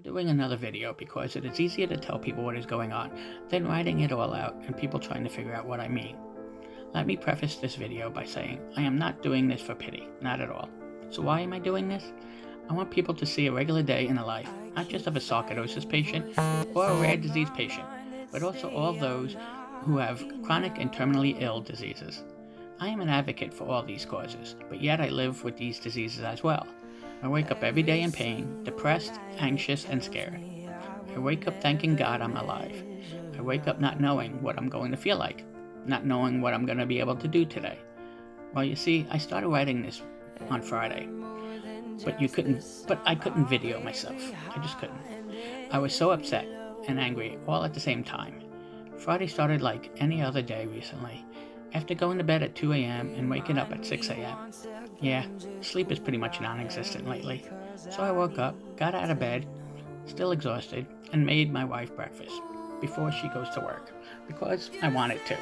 doing another video because it is easier to tell people what is going on than writing it all out and people trying to figure out what I mean. Let me preface this video by saying I am not doing this for pity, not at all. So why am I doing this? I want people to see a regular day in the life, not just of a sarcoidosis patient or a rare disease patient, but also all those who have chronic and terminally ill diseases. I am an advocate for all these causes, but yet I live with these diseases as well. I wake up every day in pain, depressed, anxious, and scared. I wake up thanking God I'm alive. I wake up not knowing what I'm going to feel like, not knowing what I'm going to be able to do today. Well, you see, I started writing this on Friday, but I couldn't video myself. I just couldn't. I was so upset and angry all at the same time. Friday started like any other day recently. After going to bed at 2 a.m. and waking up at 6 a.m. Yeah, sleep is pretty much non-existent lately. So I woke up, got out of bed, still exhausted, and made my wife breakfast before she goes to work, because I wanted to.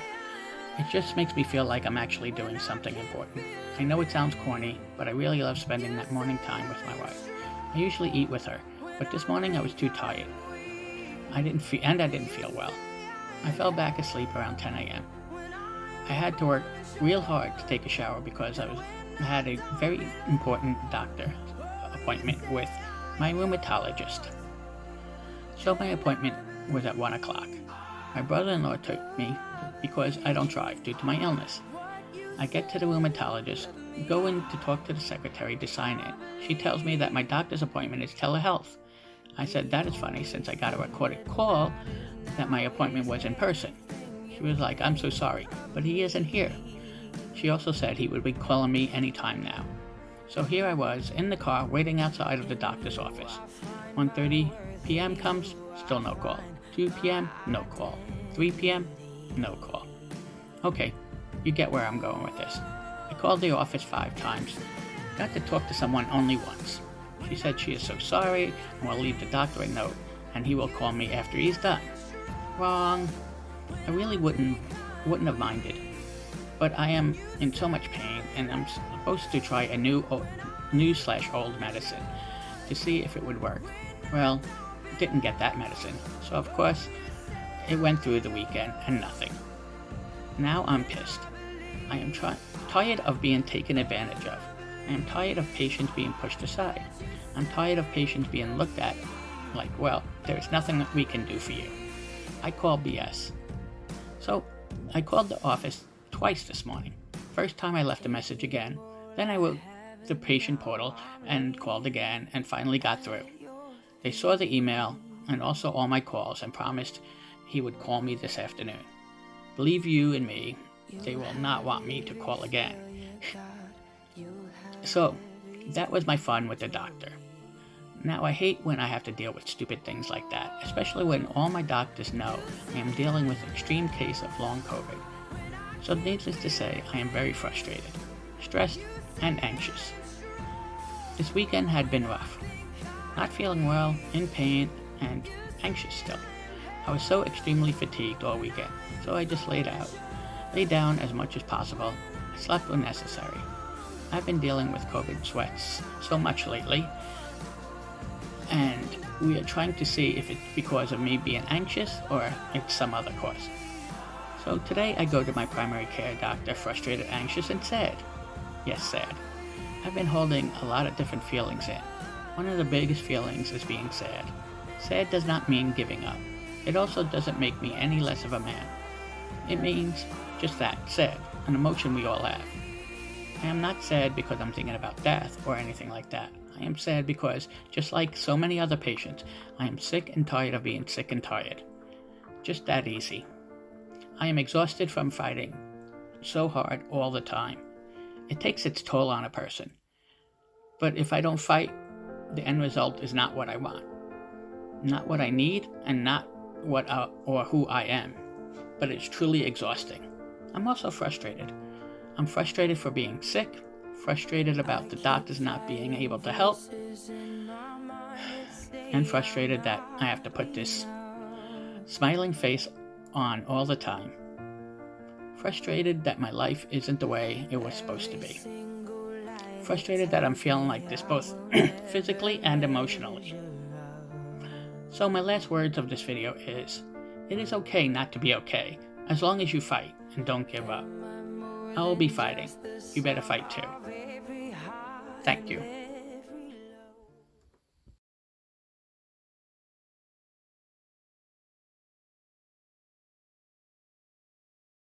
It just makes me feel like I'm actually doing something important. I know it sounds corny, but I really love spending that morning time with my wife. I usually eat with her, but this morning I was too tired. I didn't feel well. I fell back asleep around 10 a.m. I had to work real hard to take a shower because I had a very important doctor appointment with my rheumatologist. So my appointment was at 1 o'clock. My brother-in-law took me because I don't drive due to my illness. I get to the rheumatologist, go in to talk to the secretary to sign in. She tells me that my doctor's appointment is telehealth. I said that is funny since I got a recorded call that my appointment was in person. She was like, I'm so sorry, but he isn't here. She also said he would be calling me anytime now. So here I was in the car waiting outside of the doctor's office. 1:30 p.m. comes, still no call. 2 p.m., no call. 3 p.m., no call. Okay, you get where I'm going with this. I called the office 5 times. Got to talk to someone only once. She said she is so sorry and will leave the doctor a note and he will call me after he's done. Wrong. I really wouldn't have minded, but I am in so much pain and I'm supposed to try a new/old medicine to see if it would work. Well, didn't get that medicine, so of course it went through the weekend and nothing. Now I'm pissed. I am tired of being taken advantage of. I am tired of patients being pushed aside. I'm tired of patients being looked at like, well, there is nothing that we can do for you. I call BS. So I called the office twice this morning. First time I left a message again, then I wrote the patient portal and called again and finally got through. They saw the email and also all my calls and promised he would call me this afternoon. Believe you and me, they will not want me to call again. So that was my fun with the doctor. Now I hate when I have to deal with stupid things like that, especially when all my doctors know I am dealing with an extreme case of long COVID. So needless to say, I am very frustrated, stressed, and anxious. This weekend had been rough. Not feeling well, in pain, and anxious still. I was so extremely fatigued all weekend, so I just lay down as much as possible. I slept when necessary. I've been dealing with COVID sweats so much lately, and we are trying to see if it's because of me being anxious or it's some other cause. So today I go to my primary care doctor frustrated, anxious, and sad. Yes, sad. I've been holding a lot of different feelings in. One of the biggest feelings is being sad. Sad does not mean giving up. It also doesn't make me any less of a man. It means just that, sad, an emotion we all have. I am not sad because I'm thinking about death or anything like that. I am sad because, just like so many other patients, I am sick and tired of being sick and tired. Just that easy. I am exhausted from fighting so hard all the time. It takes its toll on a person. But if I don't fight, the end result is not what I want. Not what I need, and not what or who I am. But it's truly exhausting. I'm also frustrated. I'm frustrated for being sick, frustrated about the doctors not being able to help, and frustrated that I have to put this smiling face on all the time. Frustrated that my life isn't the way it was supposed to be. Frustrated that I'm feeling like this both physically and emotionally. So my last words of this video is, it is okay not to be okay, as long as you fight and don't give up. I will be fighting. You better fight too. Thank you.